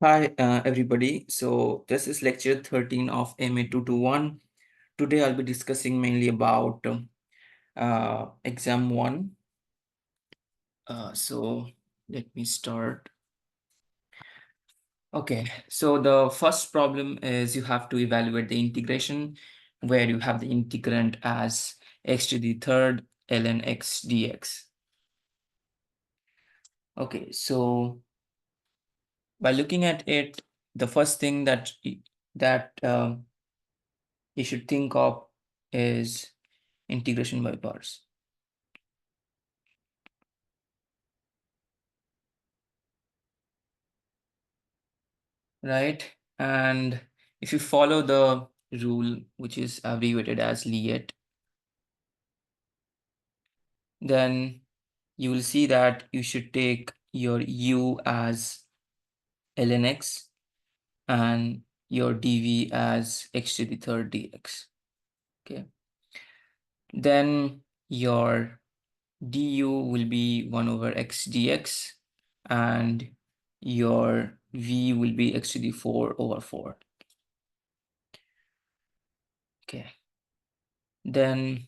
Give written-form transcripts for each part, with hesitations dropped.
Hi, everybody. So this is lecture 13 of MA 221. Today I'll be discussing mainly about exam 1. So let me start. Okay, so the first problem is you have to evaluate the integration where you have the integrand as x to the third ln x dx. Okay, so by looking at it, the first thing that you should think of is integration by parts, right? And if you follow the rule, which is abbreviated as LIET, then you will see that you should take your u as ln x and your dv as x to the third dx. Okay, then your du will be 1 over x dx and your v will be x to the 4 over 4. Okay, then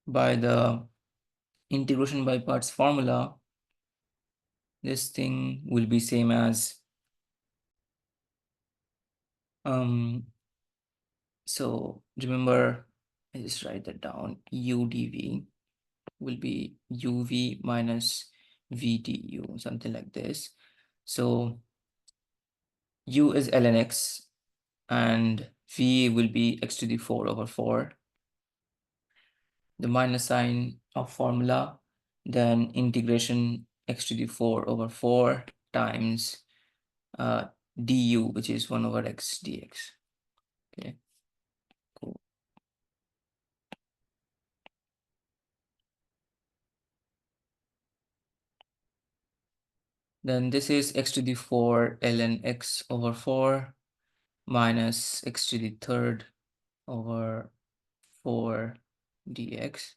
by the integration by parts formula, this thing will be same as so remember, I just write that down. U dv will be uv minus vdu, something like this. So u is ln x and v will be x to the 4 over 4. The minus sign of formula, then integration x to the 4 over 4 times du, which is 1 over x dx. Okay, cool. Then this is x to the 4 ln x over 4 minus x to the third over 4 dx,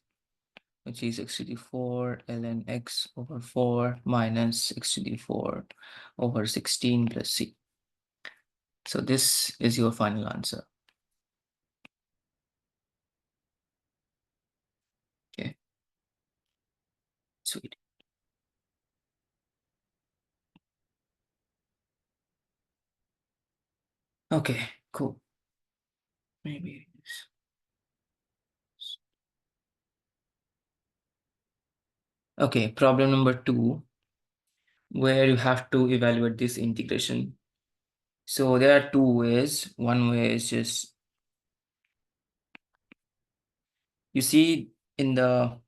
which is x to the 4 ln x over 4 minus x to the 4 over 16 plus c. So this is your final answer. Okay, sweet. Okay, cool. Maybe this. Okay, problem number 2, where you have to evaluate this integration. So there are 2 ways. One way is just, you see in the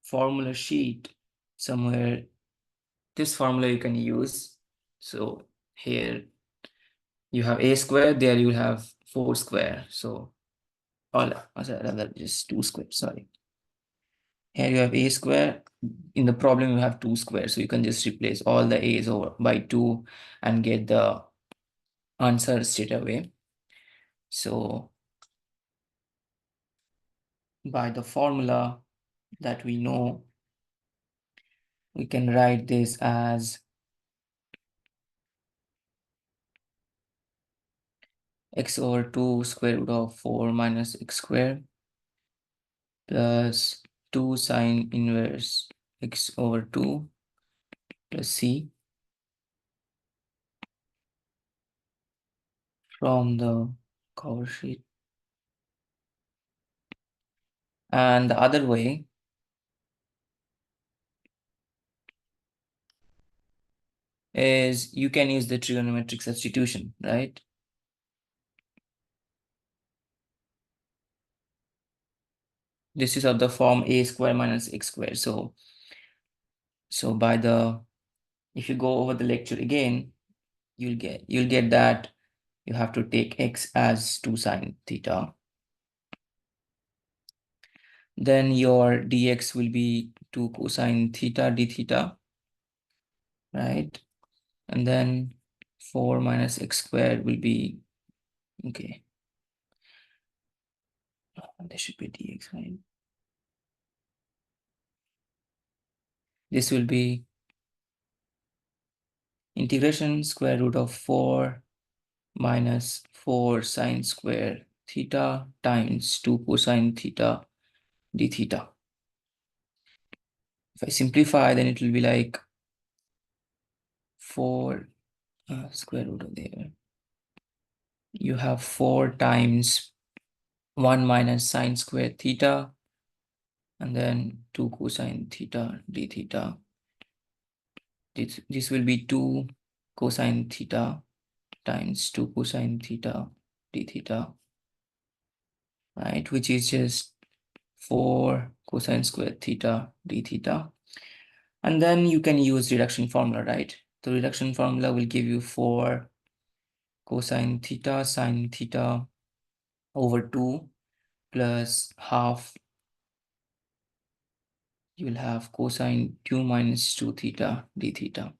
formula sheet somewhere, this formula you can use. So here you have a square, there you have 4 square. So all rather just 2 square, sorry. Here you have a square. In the problem you have 2 squares, so you can just replace all the a's over by 2 and get the answer straight away. So by the formula that we know, we can write this as x over 2 square root of 4 minus x squared plus 2 sine inverse x over 2 plus c from the cover sheet. And the other way is you can use the trigonometric substitution, right? This is of the form a square minus x squared. So by the, if you go over the lecture again, you'll get that you have to take x as 2 sine theta. Then your dx will be 2 cosine theta d theta, right? And then 4 minus x squared will be, okay, there should be dx, right? This will be integration square root of 4 minus 4 sine square theta times 2 cosine theta d theta. If I simplify, then it will be like 4 square root of there. You have 4 times 1 minus sine square theta, and then 2 cosine theta d theta. This will be 2 cosine theta times 2 cosine theta d theta, right? Which is just 4 cosine square theta d theta. And then you can use reduction formula, right? The reduction formula will give you 4 cosine theta sine theta over 2 plus half. You will have cosine 2 minus 2 theta d theta.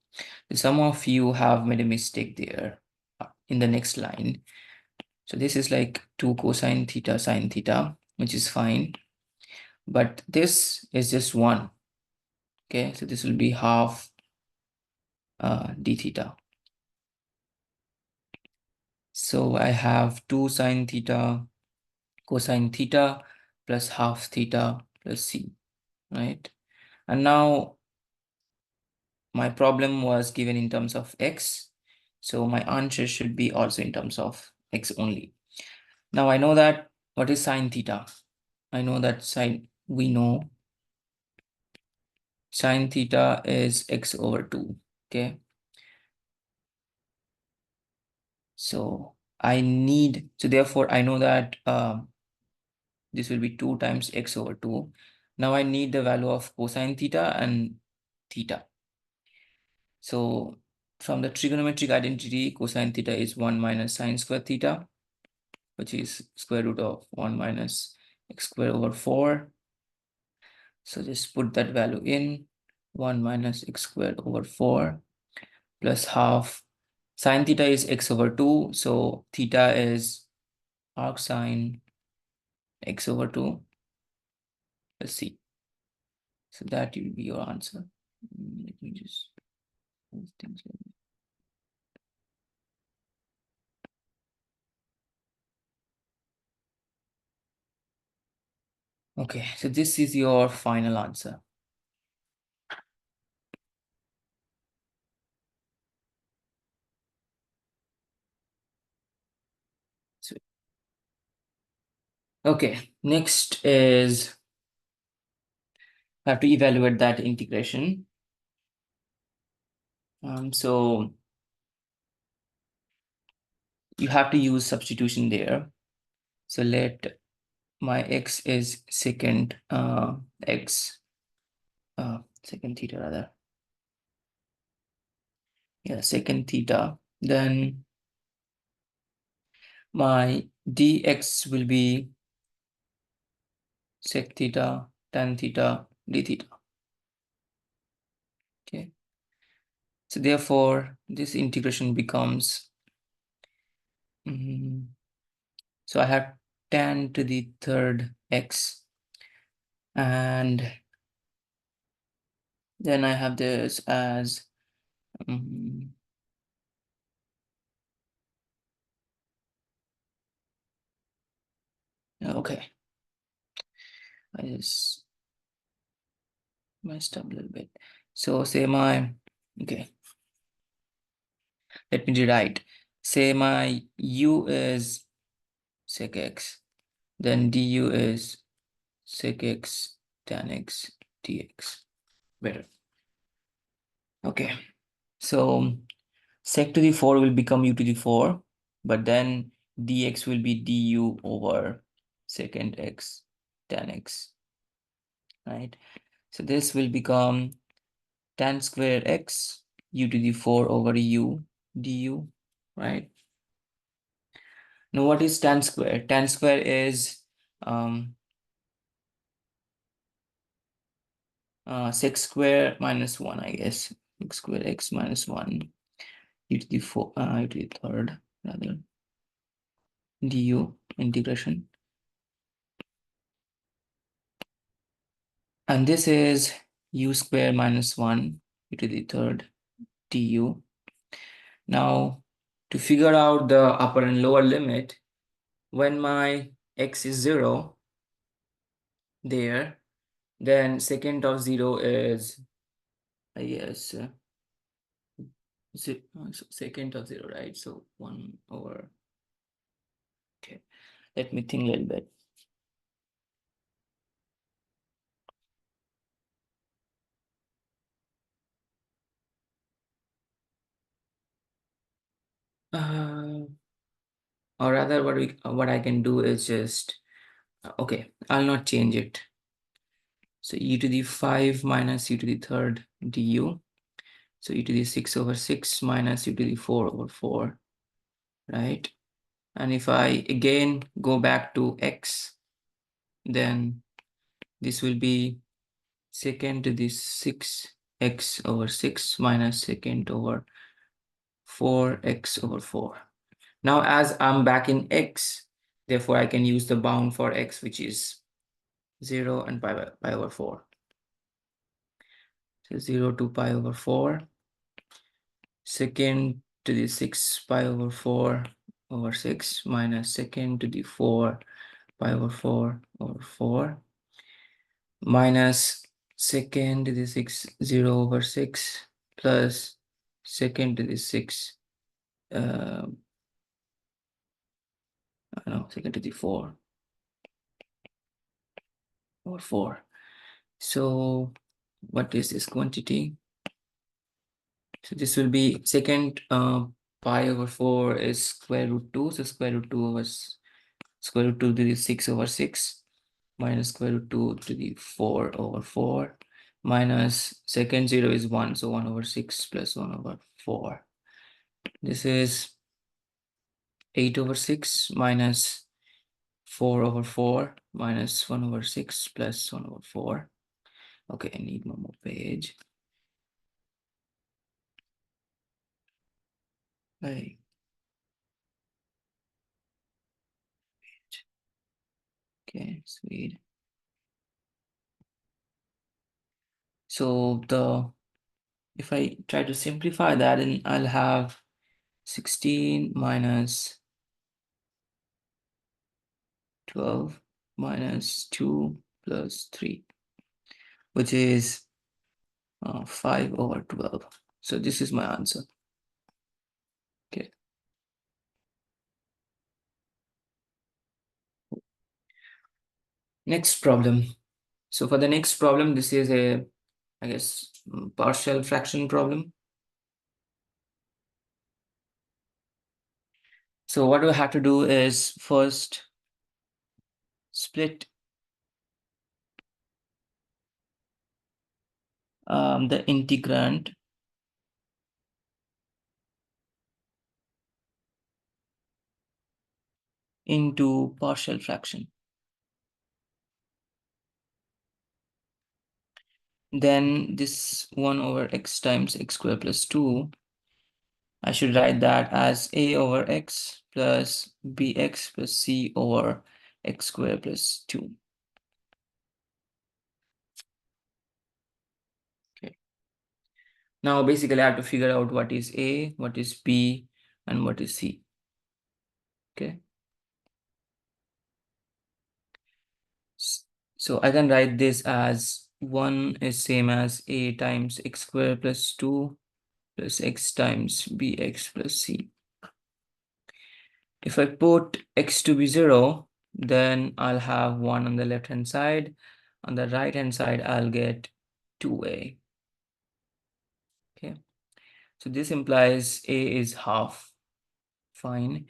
Some of you have made a mistake there in the next line. So this is like 2 cosine theta sine theta, which is fine. But this is just 1. Okay, so this will be half d theta. So I have 2 sine theta cosine theta plus half theta plus c, right? And now my problem was given in terms of x. So my answer should be also in terms of x only. Now I know that what is sine theta? I know that we know sine theta is x over 2. Okay. So therefore I know that this will be 2 times x over 2. Now I need the value of cosine theta and theta. So from the trigonometric identity, cosine theta is 1 minus sine square theta, which is square root of 1 minus x square over 4. So just put that value in, 1 minus x squared over 4 plus half. Sine theta is x over 2, so theta is arc sine x over 2 plus c. So that will be your answer. Let me just move things like that. Okay, so this is your final answer. So, okay, next is I have to evaluate that integration. So you have to use substitution there. So let my x is secant secant theta rather. Yeah, secant theta. Then my dx will be sec theta tan theta d theta. Okay. So therefore, this integration becomes so I have tan to the third x, and then I have this as okay. I just messed up a little bit. So say okay. Let me rewrite. Say my u is sec x, then du is sec x tan x dx. Better. Okay. So sec to the 4 will become u to the 4, but then dx will be du over secant x tan x, right? So this will become tan square x u to the 4 over u du, right? Now what is tan square? Tan square is sec square minus 1, I guess. Sec square x minus 1 u to the 4 u to the third rather du integration. And this is u square minus 1 u to the third du. Now, to figure out the upper and lower limit, when my x is 0 there, then secant of 0 is, yes, so secant of 0, right? So 1 over, okay, let me think a little bit. Or rather what I can do is just, okay, I'll not change it. So e to the 5 minus e to the third du. So e to the 6 over 6 minus e to the 4 over 4, right? And if I again go back to x, then this will be secant to the 6x over 6 minus secant over 4x over 4. Now, as I'm back in x, therefore I can use the bound for x, which is 0 and pi over 4. So 0 to pi over 4, secant to the 6 pi over 4 over 6 minus secant to the 4 pi over 4 over 4 minus secant to the 6 0 over 6 plus secant to the 6 no, secant to the 4 over 4. So what is this quantity? So this will be secant pi over 4 is square root 2. So square root 2 over square root 2 to the 6 over 6 minus square root 2 to the 4 over 4 minus secant 0 is 1. So 1 over 6 plus 1 over 4. This is 8 over 6 minus 4 over 4 minus 1 over 6 plus 1 over 4. Okay, I need one more page. Right. Okay, sweet. So if I try to simplify that, then I'll have 16 minus 12 minus 2 plus 3, which is 5 over 12. So this is my answer. Okay. Next problem. So for the next problem, this is a, I guess, partial fraction problem. So what we have to do is first split the integrand into partial fraction. Then this 1 over x times x squared plus 2, I should write that as a over x plus bx plus c over x squared plus 2. Okay. Now basically I have to figure out what is a, what is b, and what is c. Okay. So I can write this as 1 is same as a times x squared plus 2 plus x times bx plus c. If I put x to be 0, then I'll have 1 on the left hand side. On the right hand side, I'll get 2a. Okay, so this implies a is half. Fine.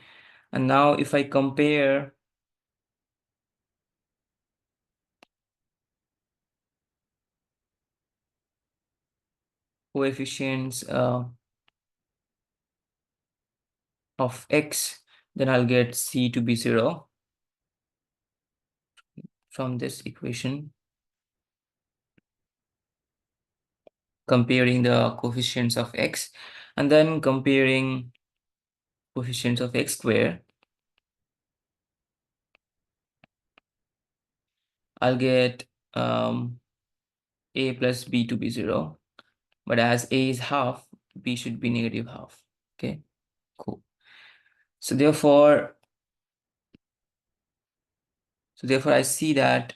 And now if I compare coefficients of x, then I'll get c to be 0 from this equation, comparing the coefficients of x, and then comparing coefficients of x squared, I'll get a plus b to be 0. But as a is half, b should be negative half. Okay, cool. So therefore I see that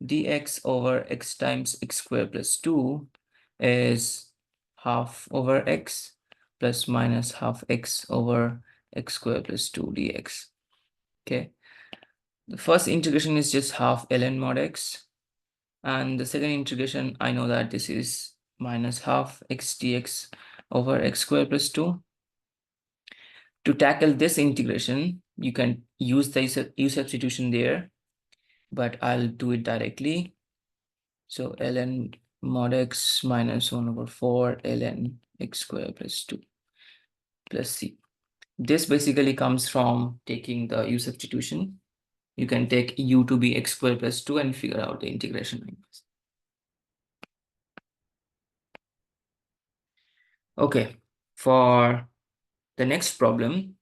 dx over x times x squared plus 2 is half over x plus minus half x over x squared plus 2 dx. Okay, the first integration is just half ln mod x, and the second integration, I know that this is minus half x dx over x squared plus 2. To tackle this integration, you can use the u substitution there, but I'll do it directly. So ln mod x minus 1 over 4 ln x squared plus 2 plus c. This basically comes from taking the u substitution. You can take u to be x squared plus 2 and figure out the integration like this. Okay, for the next problem.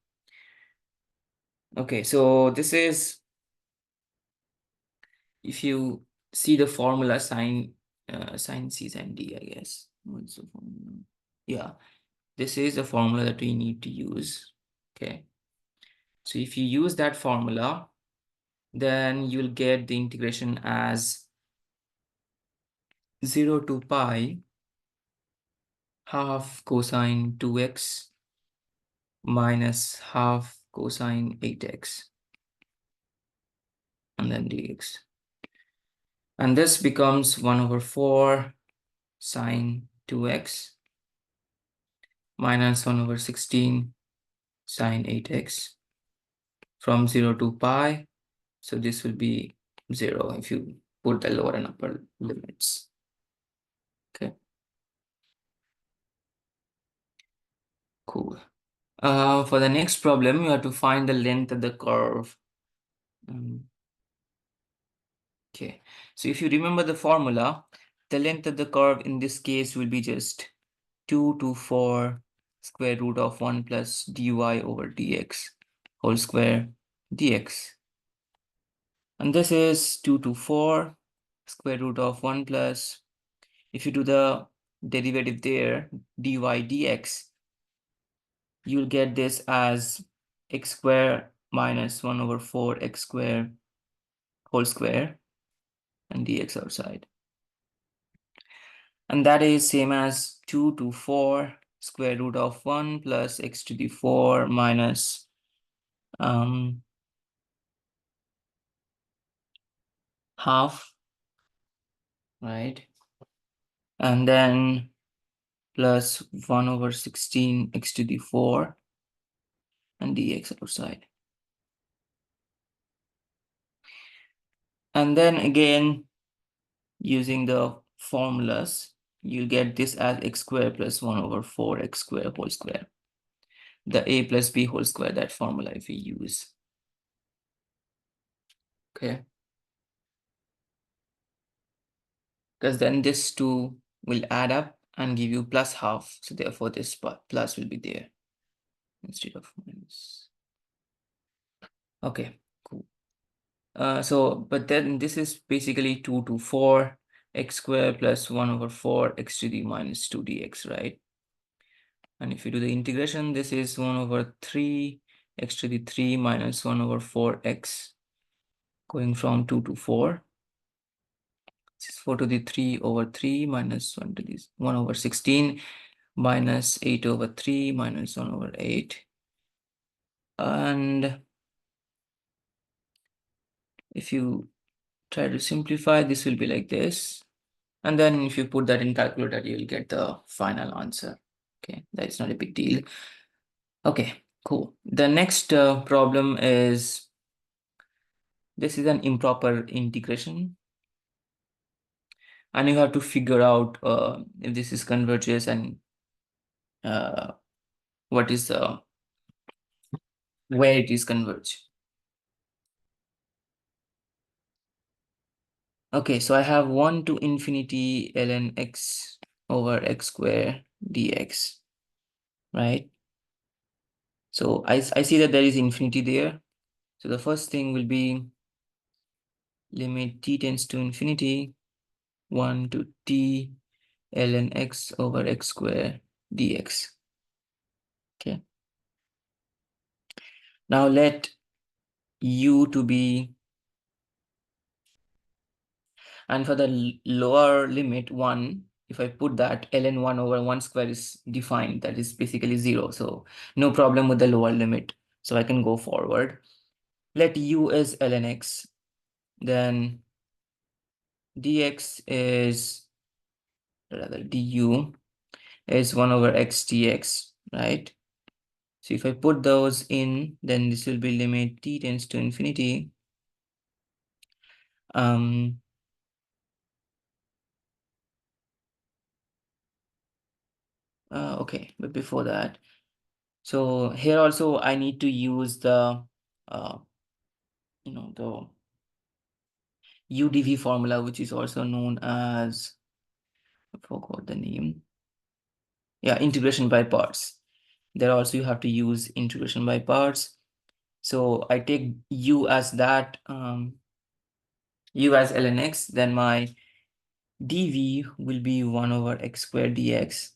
Okay, so this is, if you see the formula sine C sine D, I guess. What's the formula? Yeah, this is the formula that we need to use. Okay, so if you use that formula, then you'll get the integration as 0 to pi half cosine 2x minus half cosine 8x and then dx. And this becomes 1 over 4 sine 2x minus 1 over 16 sine 8x from 0 to pi. So this will be 0 if you put the lower and upper limits. Okay, cool. For the next problem, you have to find the length of the curve. Okay, so if you remember the formula, the length of the curve in this case will be just 2 to 4 square root of 1 plus dy over dx whole square dx. And this is 2 to 4 square root of 1 plus, if you do the derivative there, dy dx, you'll get this as x square minus 1 over 4 x square whole square and dx outside. And that is same as 2 to 4 square root of 1 plus x to the 4 minus half, right? And then plus 1 over 16 x to the 4 and dx outside. And then again, using the formulas, you'll get this as x squared plus 1 over 4 x squared whole square. The a plus b whole square, that formula if we use. Okay. Because then this two will add up and give you plus half. So therefore this plus will be there instead of minus. Okay, cool. But then this is basically 2 to 4 x squared plus 1 over 4 x to the minus 2 dx, right? And if you do the integration, this is 1 over 3 x to the 3 minus 1 over 4 x going from 2 to 4. This is 4 to the 3 over 3 minus 1 to the 1 over 16 minus 8 over 3 minus 1 over 8. And if you try to simplify, this will be like this. And then if you put that in calculator, you will get the final answer. Okay, that's not a big deal. Okay, cool. The next problem is, this is an improper integration. And you have to figure out if this is converges and what is where it is converge. Okay, so I have 1 to infinity ln x over x square dx, right? So I see that there is infinity there. So the first thing will be limit t tends to infinity 1 to t ln x over x square dx. Now let u to be, and for the lower limit 1, if I put that, ln 1 over 1 square is defined, that is basically 0. So no problem with the lower limit. So I can go forward. Let u is ln x, then dx is, rather du is 1 over x dx, right? So if I put those in, then this will be limit t tends to infinity. Okay, but before that, so here also I need to use the the UDV formula, which is also known as, I forgot the name. Yeah, integration by parts. There also you have to use integration by parts. So I take u as that, u as ln x, then my dv will be 1 over x squared dx.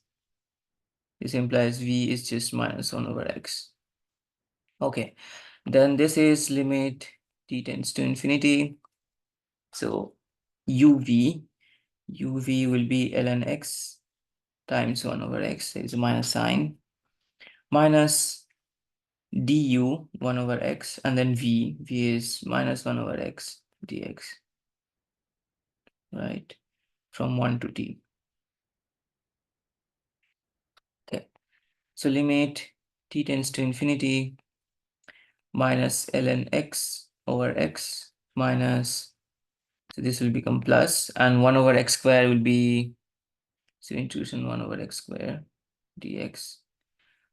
This implies v is just minus 1 over x. Okay, then this is limit t tends to infinity. So uv will be ln x times 1 over x, there is a minus sign, minus du 1 over x, and then v is minus 1 over x dx, right, from 1 to t. Okay, so limit t tends to infinity minus ln x over x minus, so this will become plus, and 1 over x square will be, so intuition 1 over x square dx.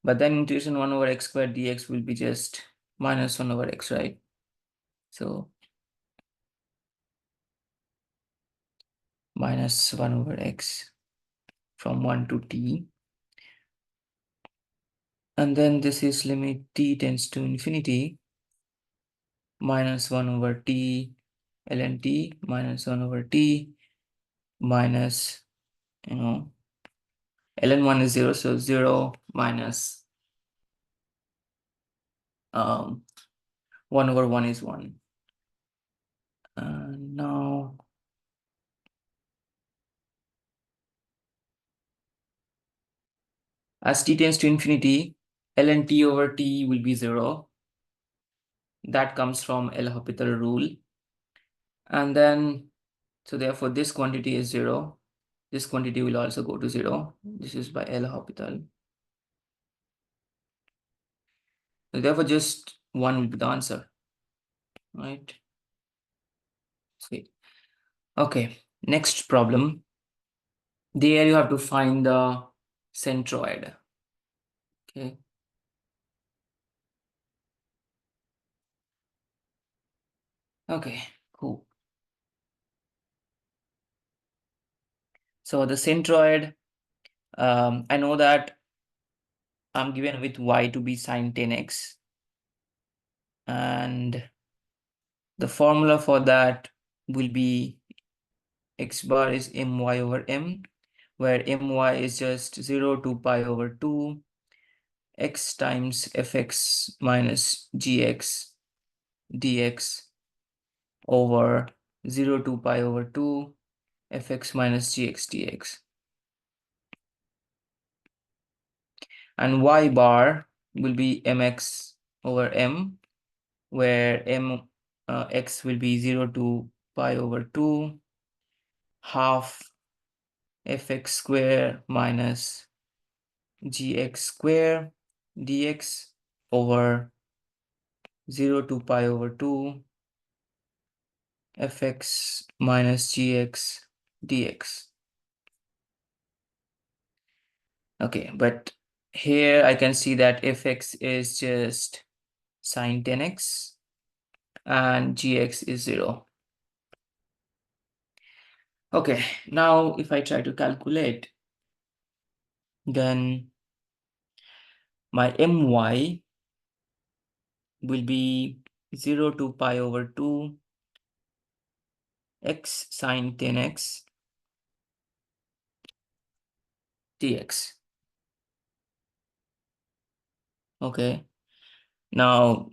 But then intuition 1 over x squared dx will be just minus 1 over x, right? So minus 1 over x from 1 to t. And then this is limit t tends to infinity minus 1 over t ln t minus 1 over t minus, ln 1 is 0, so 0 minus 1 over 1 is 1. Now as t tends to infinity, ln t over t will be 0. That comes from L'Hopital rule. And then, so therefore this quantity is 0. This quantity will also go to 0. This is by L'Hopital. So therefore just 1 will be the answer, right? Sweet. Okay, next problem. There you have to find the centroid. Okay. Okay, cool. So the centroid, I know that I'm given with y to be sine 10x. And the formula for that will be x bar is my over m, where my is just 0 to pi over 2 x times fx minus gx dx over 0 to pi over 2 fx minus gx dx. And y bar will be mx over m, where x will be 0 to pi over 2 half fx square minus gx square dx over 0 to pi over 2 fx minus gx dx. Okay, but here I can see that fx is just sine 10x and gx is 0. Okay, now if I try to calculate, then my my will be 0 to pi over 2 x sine 10x dx. Okay, now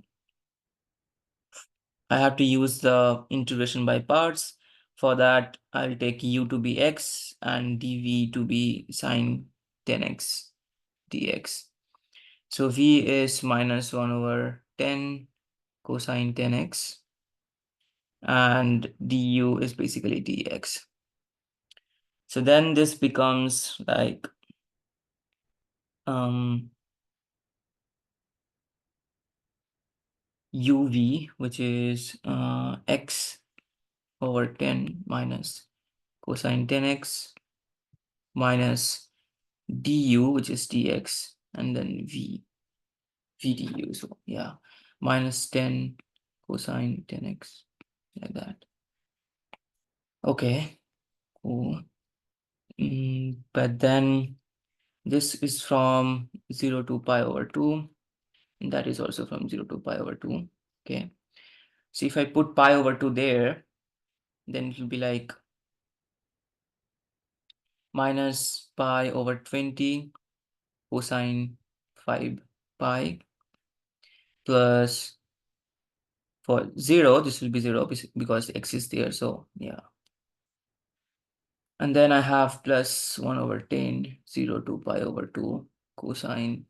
I have to use the integration by parts. For that, I'll take u to be x and dv to be sine 10x dx. So v is minus 1 over 10 cosine 10x, and du is basically dx. So then this becomes like uv, which is x over 10 minus cosine 10x minus du, which is dx, and then v du. So yeah, minus 10 cosine 10x, like that. Okay, cool. But then this is from 0 to pi over 2, and that is also from 0 to pi over 2. Okay, so if I put pi over 2 there, then it will be like minus pi over 20 cosine 5 pi plus, for 0, this will be 0 because x is there. So yeah. And then I have plus 1 over 10, 0 to pi over 2 cosine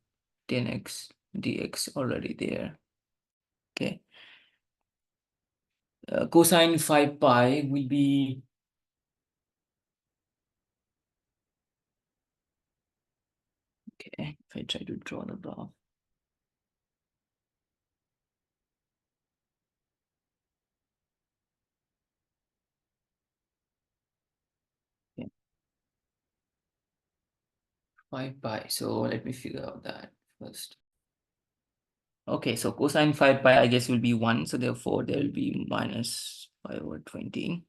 10x dx already there. Okay. Cosine 5 pi will be okay. If I try to draw the graph. Okay. 5 pi. So let me figure out that first. Okay, so cosine 5 pi, I guess, will be 1. So therefore, there will be minus pi over 20.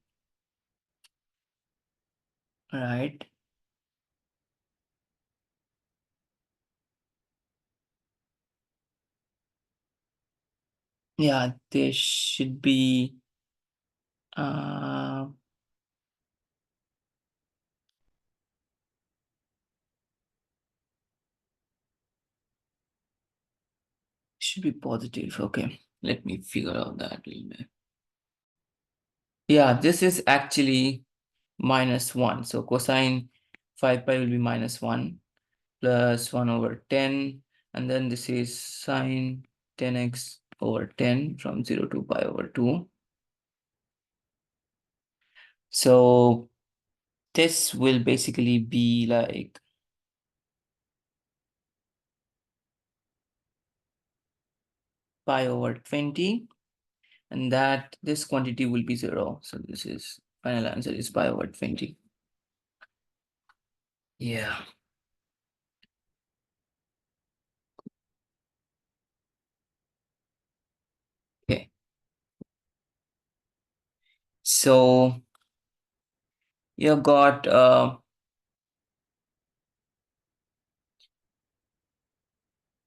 All right. Yeah, there should be uh should be positive. Okay, let me figure out that a little bit. Yeah, this is actually minus 1. So cosine 5 pi will be minus 1 plus 1 over 10. And then this is sine 10x over 10 from 0 to pi over 2. So this will basically be like pi over 20, and that this quantity will be 0. So this is final answer is pi over 20. Yeah. Okay. So you got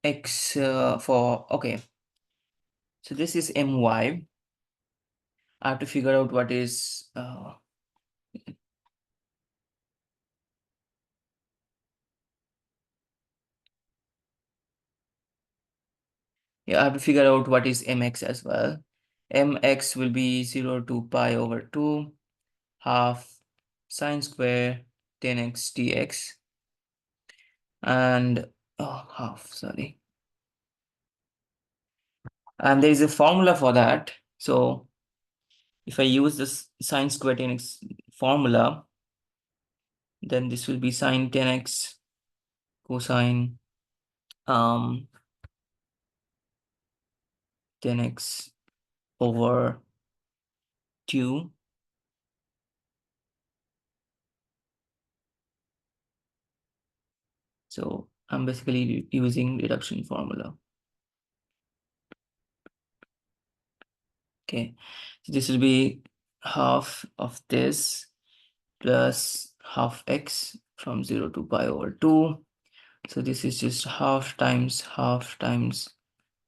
x for, okay. So this is my. I have to figure out what is yeah, I have to figure out what is mx as well. Mx will be 0 to pi over 2 half sine square 10x dx, and half, sorry. And there is a formula for that. So if I use this sine square 10x formula, then this will be sine 10x cosine 10x over 2. So I'm basically using reduction formula. Okay, so this will be half of this plus half x from 0 to pi over 2. So this is just half times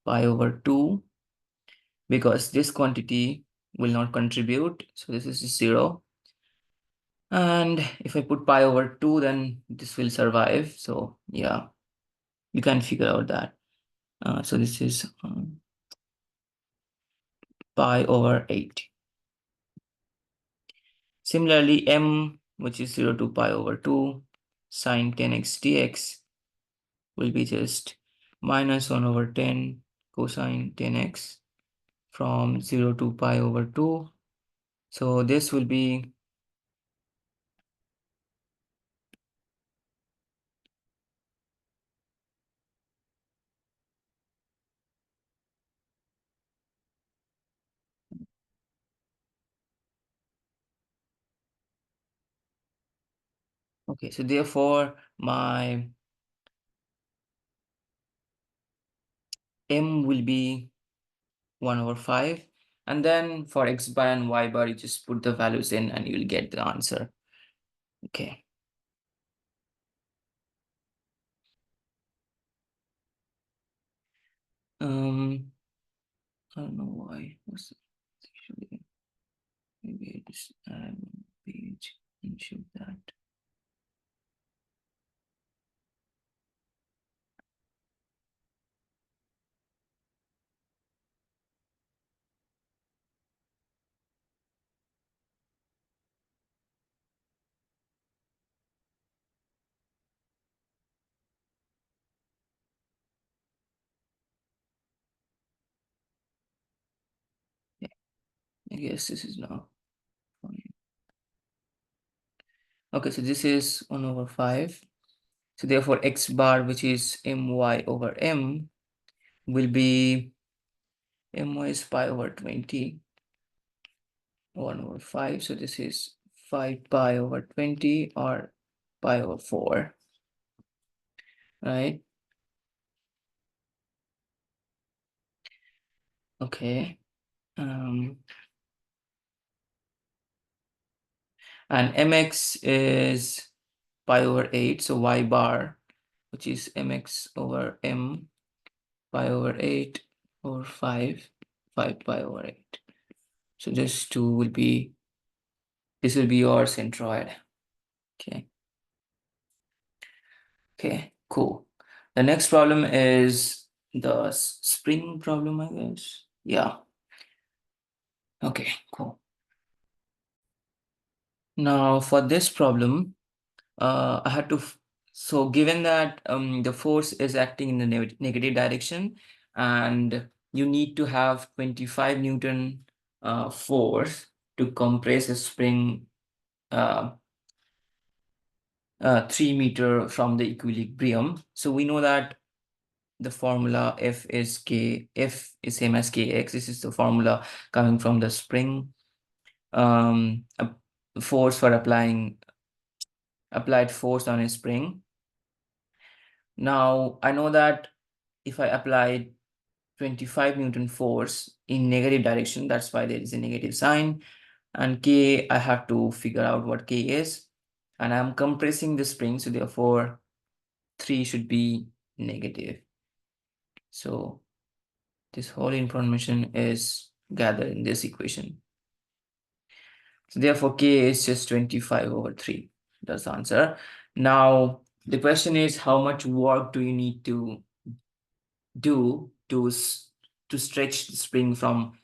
pi over 2, because this quantity will not contribute. So this is 0. And if I put pi over 2, then this will survive. So yeah, you can figure out that. So this is pi over 8. Similarly, m, which is 0 to pi over 2 sine 10x dx will be just minus 1 over 10 cosine 10x from 0 to pi over 2. So this will be okay. So therefore, my m will be 1 over 5. And then for x bar and y bar, you just put the values in and you'll get the answer. Okay. I don't know why. Maybe I just add one page and show that. Yeah, I guess this is now fine. Okay, so this is 1 over 5. So therefore, x bar, which is my over m, will be my is pi over 20, 1 over 5. So this is 5 pi over 20 or pi over 4, right? Okay. And mx is pi over 8. So y bar, which is mx over m, pi over 8 over 5, 5 pi over 8. So this 2 will be, this will be your centroid. Okay. Okay, cool. The next problem is the spring problem, I guess. Yeah. Okay, cool. Now for this problem, I had to, so given that the force is acting in the negative direction and you need to have 25 Newton force to compress a spring 3 meter from the equilibrium. So we know that the formula F is same as kx. This is the formula coming from the spring force for applied force on a spring. Now I know that if I apply 25 Newton force in negative direction, that's why there is a negative sign, and k, I have to figure out what k is, and I'm compressing the spring, so therefore 3 should be negative. So this whole information is gathered in this equation. So therefore k is just 25 over 3. That's the answer. Now the question is, how much work do you need to do to stretch the spring from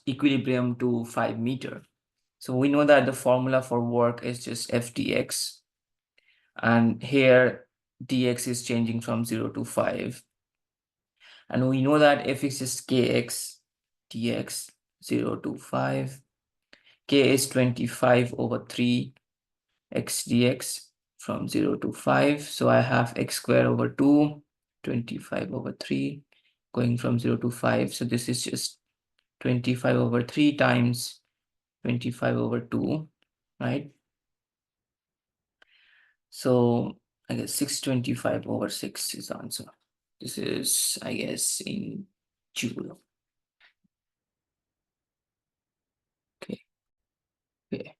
equilibrium to 5 meter? So we know that the formula for work is just f dx, and here dx is changing from 0 to 5, and we know that f is just kx dx 0 to 5. K is 25 over 3 x dx from 0 to 5. So I have x squared over 2, 25 over 3 going from 0 to 5. So this is just 25 over 3 times 25 over 2, right? So I guess 625 over 6 is the answer. This is, I guess, in Joule. Okay. Okay.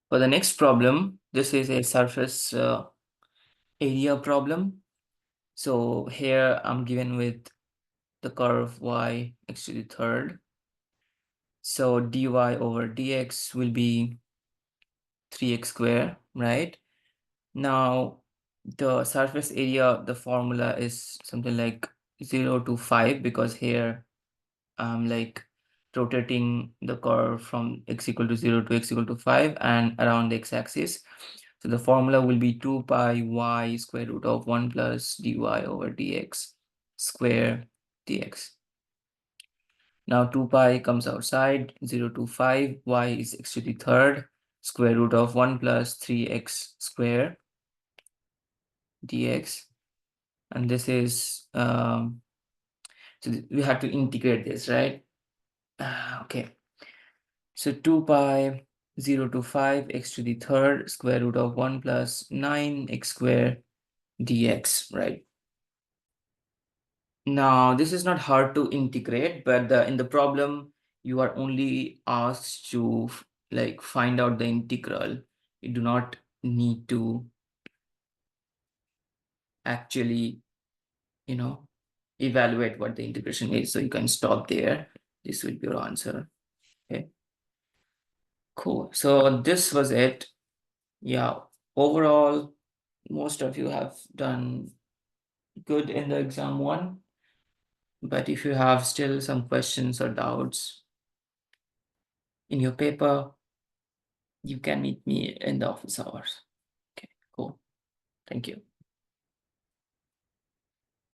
For the next problem, this is a surface area problem. So here I'm given with the curve y x to the third. So dy over dx will be 3x squared, right? Now the surface area, the formula is something like 0 to 5, because here I'm like rotating the curve from x equal to 0 to x equal to 5 and around the x-axis. So the formula will be 2 pi y square root of 1 plus dy over dx square dx. Now 2 pi comes outside, 0 to 5, y is x to the third, square root of 1 plus 3x square dx. And this is, so we have to integrate this, right? Okay. So 2 pi 0 to 5 x to the third square root of 1 plus 9x square dx, right? Now, this is not hard to integrate, but in the problem, you are only asked to like find out the integral. You do not need to actually, you know, evaluate what the integration is. So you can stop there. This will be your answer. Okay, cool. So this was it. Yeah, overall, most of you have done good in the exam one. But if you have still some questions or doubts in your paper, you can meet me in the office hours. Okay, cool. Thank you.